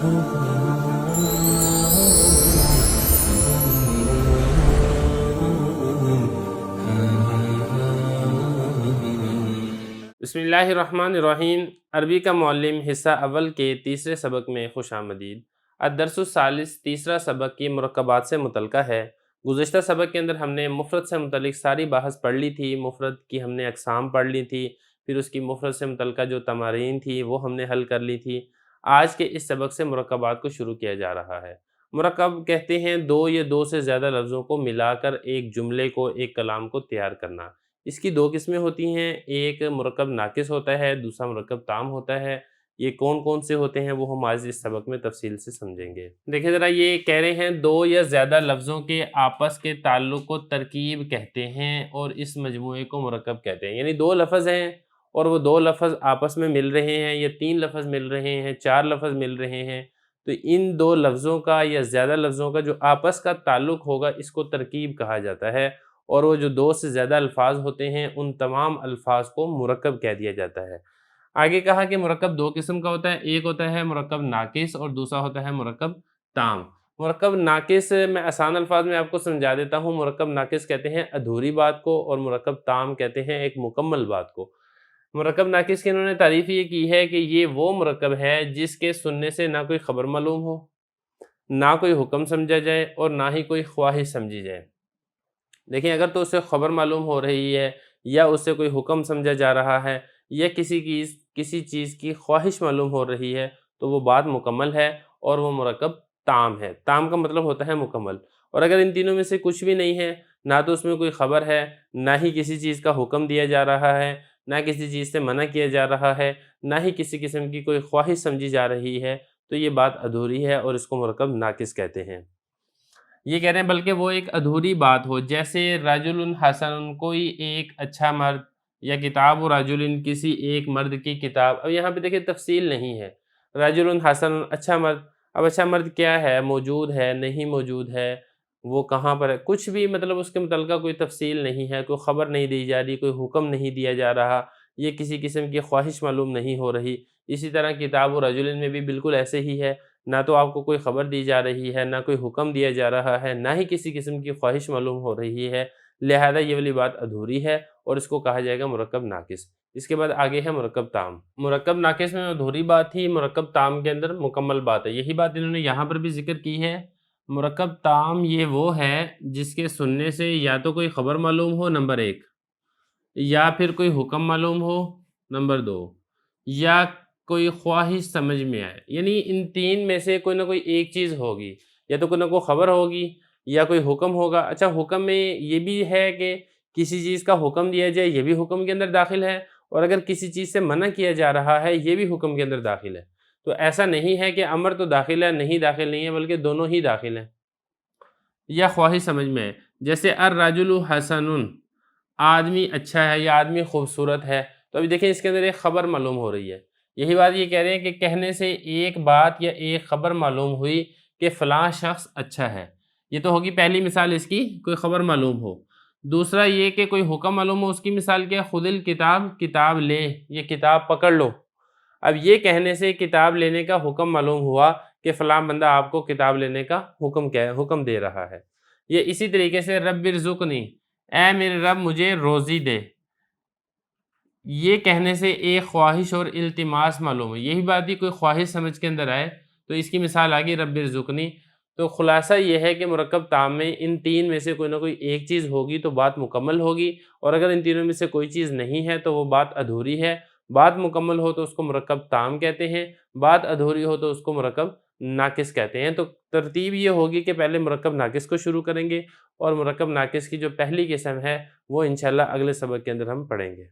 بسم اللہ الرحمن الرحیم۔ عربی کا معلم حصہ اول کے تیسرے سبق میں خوش آمدید۔ الدرس الثالث تیسرا سبق کی مرکبات سے متعلقہ ہے۔ گزشتہ سبق کے اندر ہم نے مفرد سے متعلق ساری بحث پڑھ لی تھی، مفرد کی ہم نے اقسام پڑھ لی تھی، پھر اس کی مفرد سے متعلقہ جو تمارین تھی وہ ہم نے حل کر لی تھی۔ آج کے اس سبق سے مرکبات کو شروع کیا جا رہا ہے۔ مرکب کہتے ہیں دو یا دو سے زیادہ لفظوں کو ملا کر ایک جملے کو، ایک کلام کو تیار کرنا۔ اس کی دو قسمیں ہوتی ہیں، ایک مرکب ناقص ہوتا ہے، دوسرا مرکب تام ہوتا ہے۔ یہ کون کون سے ہوتے ہیں وہ ہم آج اس سبق میں تفصیل سے سمجھیں گے۔ دیکھیں ذرا، یہ کہہ رہے ہیں دو یا زیادہ لفظوں کے آپس کے تعلق کو ترکیب کہتے ہیں اور اس مجموعے کو مرکب کہتے ہیں۔ یعنی دو لفظ ہیں اور وہ دو لفظ آپس میں مل رہے ہیں، یا تین لفظ مل رہے ہیں، چار لفظ مل رہے ہیں، تو ان دو لفظوں کا یا زیادہ لفظوں کا جو آپس کا تعلق ہوگا اس کو ترکیب کہا جاتا ہے، اور وہ جو دو سے زیادہ الفاظ ہوتے ہیں ان تمام الفاظ کو مرکب کہہ دیا جاتا ہے۔ آگے کہا کہ مرکب دو قسم کا ہوتا ہے، ایک ہوتا ہے مرکب ناقص اور دوسرا ہوتا ہے مرکب تام۔ مرکب ناقص میں آسان الفاظ میں آپ کو سمجھا دیتا ہوں۔ مرکب ناقص کہتے ہیں ادھوری بات کو، اور مرکب تام کہتے ہیں ایک مکمل بات کو۔ مرکب ناقص کی انہوں نے تعریف یہ کی ہے کہ یہ وہ مرکب ہے جس کے سننے سے نہ کوئی خبر معلوم ہو، نہ کوئی حکم سمجھا جائے، اور نہ ہی کوئی خواہش سمجھی جائے۔ دیکھیں، اگر تو اسے خبر معلوم ہو رہی ہے، یا اس سے کوئی حکم سمجھا جا رہا ہے، یا کسی چیز کی خواہش معلوم ہو رہی ہے، تو وہ بات مکمل ہے اور وہ مرکب تام ہے۔ تام کا مطلب ہوتا ہے مکمل۔ اور اگر ان تینوں میں سے کچھ بھی نہیں ہے، نہ تو اس میں کوئی خبر ہے، نہ ہی کسی چیز کا حکم دیا جا رہا ہے، نہ کسی چیز سے منع کیا جا رہا ہے، نہ ہی کسی قسم کی کوئی خواہش سمجھی جا رہی ہے، تو یہ بات ادھوری ہے اور اس کو مرکب ناقص کہتے ہیں۔ یہ کہہ رہے ہیں بلکہ وہ ایک ادھوری بات ہو، جیسے رجل حسن، کوئی ایک اچھا مرد، یا کتاب رجل، کسی ایک مرد کی کتاب۔ اب یہاں پہ دیکھیں تفصیل نہیں ہے، رجل حسن، اچھا مرد۔ اب اچھا مرد کیا ہے؟ موجود ہے، نہیں موجود ہے، وہ کہاں پر ہے، کچھ بھی مطلب اس کے متعلقہ کوئی تفصیل نہیں ہے، کوئی خبر نہیں دی جا رہی، کوئی حکم نہیں دیا جا رہا، یہ کسی قسم کی خواہش معلوم نہیں ہو رہی۔ اسی طرح کتاب رجل میں بھی بالکل ایسے ہی ہے، نہ تو آپ کو کوئی خبر دی جا رہی ہے، نہ کوئی حکم دیا جا رہا ہے، نہ ہی کسی قسم کی خواہش معلوم ہو رہی ہے، لہذا یہ والی بات ادھوری ہے اور اس کو کہا جائے گا مرکب ناقص۔ اس کے بعد آگے ہے مرکب تام۔ مرکب ناقص میں ادھوری بات تھی، مرکب تام کے اندر مکمل بات ہے۔ یہی بات انہوں نے یہاں پر بھی ذکر کی ہے۔ مرکب تام یہ وہ ہے جس کے سننے سے یا تو کوئی خبر معلوم ہو، نمبر ایک، یا پھر کوئی حکم معلوم ہو، نمبر دو، یا کوئی خواہش سمجھ میں آئے۔ یعنی ان تین میں سے کوئی نہ کوئی ایک چیز ہوگی، یا تو کوئی نہ کوئی خبر ہوگی، یا کوئی حکم ہوگا۔ اچھا، حکم میں یہ بھی ہے کہ کسی چیز کا حکم دیا جائے، یہ بھی حکم کے اندر داخل ہے، اور اگر کسی چیز سے منع کیا جا رہا ہے یہ بھی حکم کے اندر داخل ہے۔ تو ایسا نہیں ہے کہ امر تو داخل ہے، نہیں داخل نہیں ہے، بلکہ دونوں ہی داخل ہیں۔ یا خواہش سمجھ میں ہے، جیسے الرجل حسن، آدمی اچھا ہے یا آدمی خوبصورت ہے، تو ابھی دیکھیں اس کے اندر ایک خبر معلوم ہو رہی ہے۔ یہی بات یہ کہہ رہے ہیں کہ کہنے سے ایک بات یا ایک خبر معلوم ہوئی کہ فلاں شخص اچھا ہے، یہ تو ہوگی پہلی مثال اس کی، کوئی خبر معلوم ہو۔ دوسرا یہ کہ کوئی حکم معلوم ہو، اس کی مثال کیا ہے؟ خذ الکتاب، کتاب لے، یہ کتاب پکڑ لو۔ اب یہ کہنے سے کتاب لینے کا حکم معلوم ہوا کہ فلاں بندہ آپ کو کتاب لینے کا حکم دے رہا ہے۔ یہ اسی طریقے سے رب ارزقنی، اے میرے رب مجھے روزی دے، یہ کہنے سے ایک خواہش اور التماس معلوم ہے۔ یہی بات ہی کوئی خواہش سمجھ کے اندر آئے تو اس کی مثال آگئی رب ارزقنی۔ تو خلاصہ یہ ہے کہ مرکب تام میں ان تین میں سے کوئی نہ کوئی ایک چیز ہوگی تو بات مکمل ہوگی، اور اگر ان تینوں میں سے کوئی چیز نہیں ہے تو وہ بات ادھوری ہے۔ بات مکمل ہو تو اس کو مرکب تام کہتے ہیں، بات ادھوری ہو تو اس کو مرکب ناقص کہتے ہیں۔ تو ترتیب یہ ہوگی کہ پہلے مرکب ناقص کو شروع کریں گے، اور مرکب ناقص کی جو پہلی قسم ہے وہ انشاءاللہ اگلے سبق کے اندر ہم پڑھیں گے۔